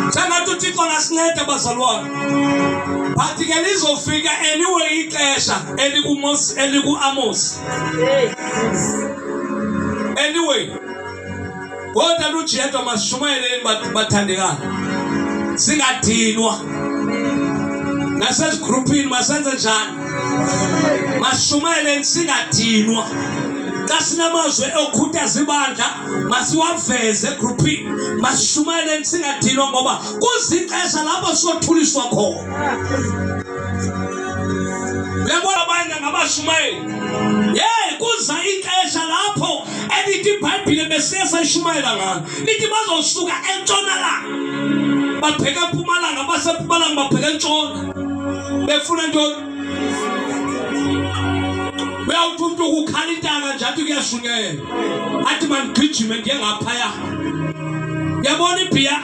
Sengathi uThixo ngasincede bazalwane. But ke lizofika anyway ixesha eliku-Amos. Anyway, kodwa uJehova masishumayeleni bathandekayo. Singadinwa. Nasezigruphini masenze njani? Masishumayeleni singadinwa. Xa sinamazwe okhuthaza ibandla masiwaveze egroupini, masishumayeleni singadinwa ngoba kuzixesha lapho sothuliswa khona. Uyabona abanye ngabashumayeli, kuza ixesha lapho elithi iBhayibhile besiyasayishumayela ngalo lithi bazosuka entshonalanga babheka empumalanga, basempumalanga babheka entshona befuna ntoni? Uyawuthi umuntu ukukhala intanga njalo kuyashunyela athi manigijime ngiye ngaphaya. Yabona ibhiya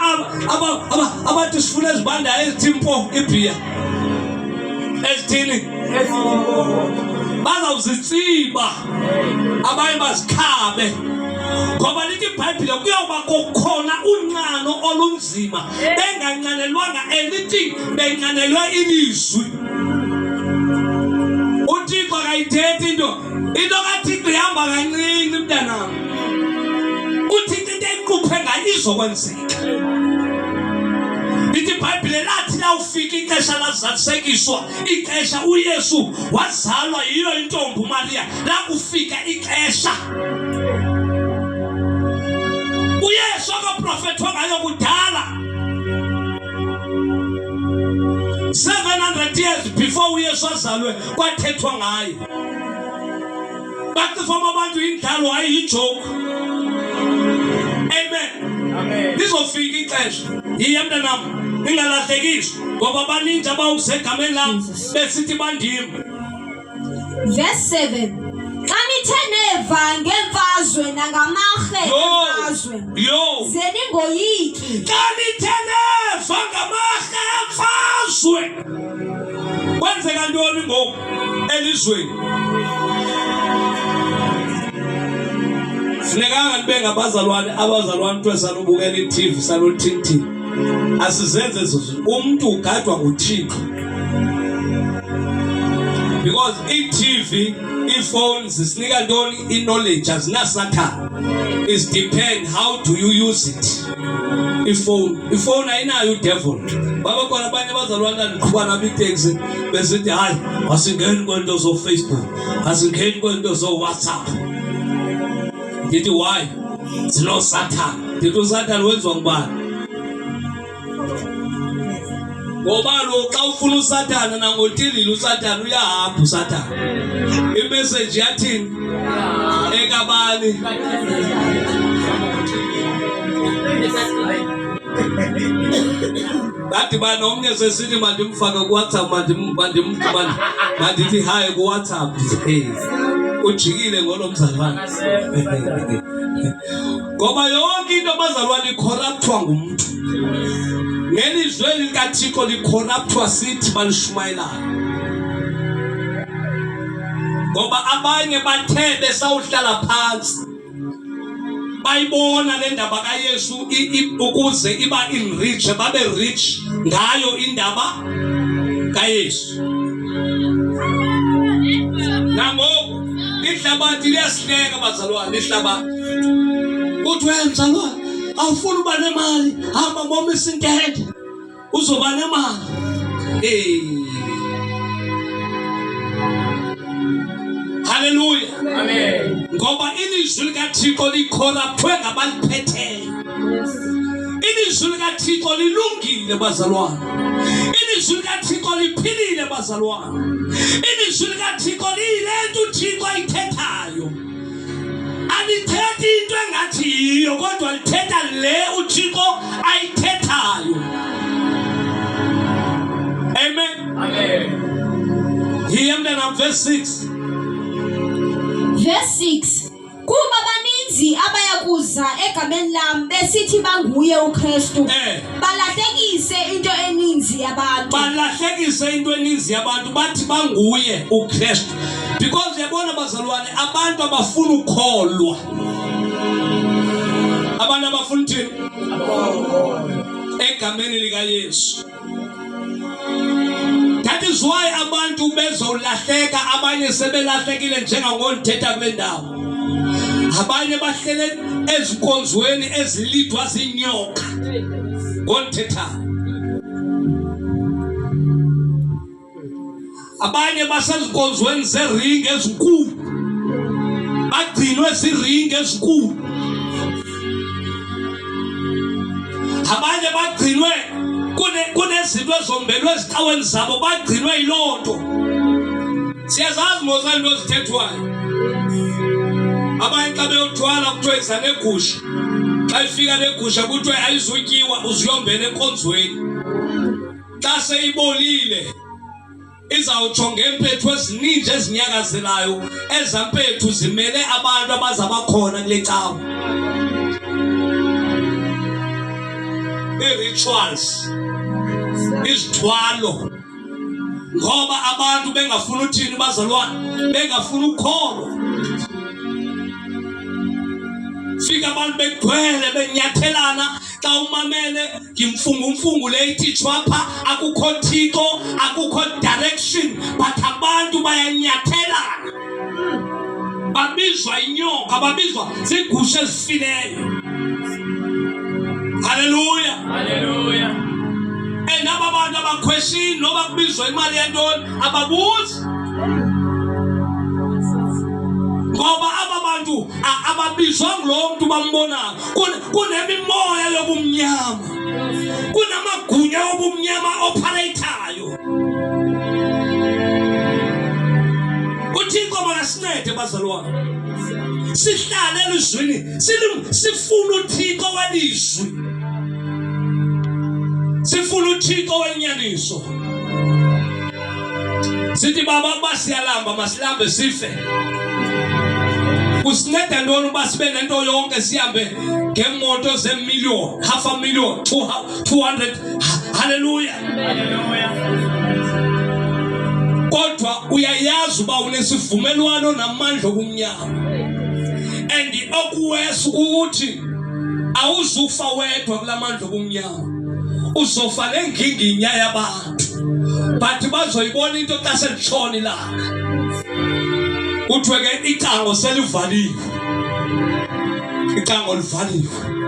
abathi sifuna ezibanda ezithimpo ibhiya ezithini bazawuzitsiba abanye bazikhabe ngoba lithi iBhayibhile kuyoba kukhona unqano olunzima benganqanelwanga elithi benqanelwe ilizwi. uThixo akayithethi into kaThixo ihamba kancinci mntanam. uThixo into equphe ngayo izokwenzeka. Lithi iBhayibhile lathi lawufika ixesha lazalisekiswa, ixesha uYesu wazalwa yiyo intombi uMaria, lakufika ixesha uYesu akaprofethwa ngayo kudala 700 years before uYesu azalwe kwathethwa ngaye. Bathi fama abantu indalo ayijoke. Amen. Lizofika ixesha yiye mntanam ingalahlekiswa ngoba abaninzi abawusegameni lami besithi bandimi. Verse 7. Xa nithe neva ngemfazwe nangamarhe emfazwe zeningoyiki. Xa nithe neva ngamarhe emfazwe kwenzeka ntoni ngoku elizweni? Funekanga nibe ngabazalwane abazalwane salubukela iTV saluthinti. Asizenze ezo zinto. Umuntu ugadwa nguThixo. Because iTV, iPhones zisinika ntoni? I-knowledge azinasathana. It depends how do you use it. Iphone ayinayo udevil. Baba khona abanye abazalwane ndiqhuba nabo iteksi besithi hayi asingeni kwento zo Facebook, asingeni kwento zo WhatsApp. Ndithi why? Zino Satan. Ndithi uSatan wenziwa ngubani? Ngoba lo xa ufuna uSatan nangotilili uSatan uyahamba uSatan. Imessage yathini? Ekabani. Bathi bana omnye sesithi mandimfake ku WhatsApp mandithi hi ku WhatsApp. Ujikile ngolo mzalwane. Ngoba yonke into abazalwane icorruptwa ngumuntu. Ngelizwe likaThixo licorruptwa sithi balishumayelayo. Ngoba abanye bathe besawuhlala phansi bayibona le ndaba kaYesu ukuze iba enrich babe rich ngayo indaba kaYesu. Nangoku ihlabathi liyasileka bazalwane, ihlabathi uthi wenza lo awufuna uba nemali hamba ngomisa intente uzoba nemali. Hallelujah. Amen. Ngoba ilizwi likaThixo licorruptwe ngabaliphetheyo. Ilizwi likaThixo lilungile bazalwane. Ilizwi likaThixo liphilile bazalwane. Ilizwi likaThixo liyilento uThixo ayithethayo. Alithethi into engathi yiyo kodwa lithetha le uThixo ayithethayo. Amen. Amen. Here in verse 6. Verse 6. Kuba baninzi abayakuza egameni lami besithi banguye uKristu balahlekise into eninzi yabantu. Bathi banguye uKristu because yabona bazalwane abantu abafuna ukholwa. abantu abafuna uthini egameni lika Yesu. That is why abantu bezolahleka, abanye sebelahlekile njengangondithetha kule ndawo. Abanye bahlele ezikonzweni ezilithwa zinyoka ngondithetha. Abanye basezikonzweni zeringi ezinkulu, bagcinwe ziringi ezinkulu. Abanye bagcinwe kunezinto ezombelwe ezicaweni zabo, bagcinwe yilonto. Siyazazi ngozalo ezithethwayo. Abanye xa beyothwala kuthiwa iza negusha, xa ifika negusha kuthiwa ayizutyiwa, uziyombele enkonzweni. Xa seyibolile izawutsho ngempethu ezininji ezinyakazelayo, ezampethu zimele abantu abazabakhona kule cawa. I-rituals, izithwalo, ngoba abantu bengafuna uthini bazalwane, bengafuna ukholwa. Fika abantu begcwele benyathelana, xa umamele ngimfungu le ithitshwa apha, akukho thixo, akukho direction, but abantu bayanyathelana. Babizwa inyoka, babizwa zigusha ezifileyo. Hallelujah. Hallelujah. And aba bantu abakhweshini noba kubizwa imali yentoni ababuzi. Ngoba aba bantu ababizwa ngulo muntu bambonayo kunemimoya yobumnyama, kunamagunya obumnyama operateayo. uThixo makasincede bazalwane, sihlale elizwini, sifuna uThixo welizwi, sifuna uThixo wenyaniso. Sithi baba basiyalamba masilambe sife. Kusinceda ntoni uba sibe nento yonke sihambe ngeemoto ze-1,000,000, 500,000, 200? Hallelujah. Kodwa uyayazi uba unesivumelwano namandla obumnyama, and okuwesi ukuthi awuzufa wedwa kula mandla obumnyama, uzofa nenginginya yabantu, but bazoyibona into xa selitshona ilanga. Kuthiwe ke icango selivaliwe, icango livaliwe.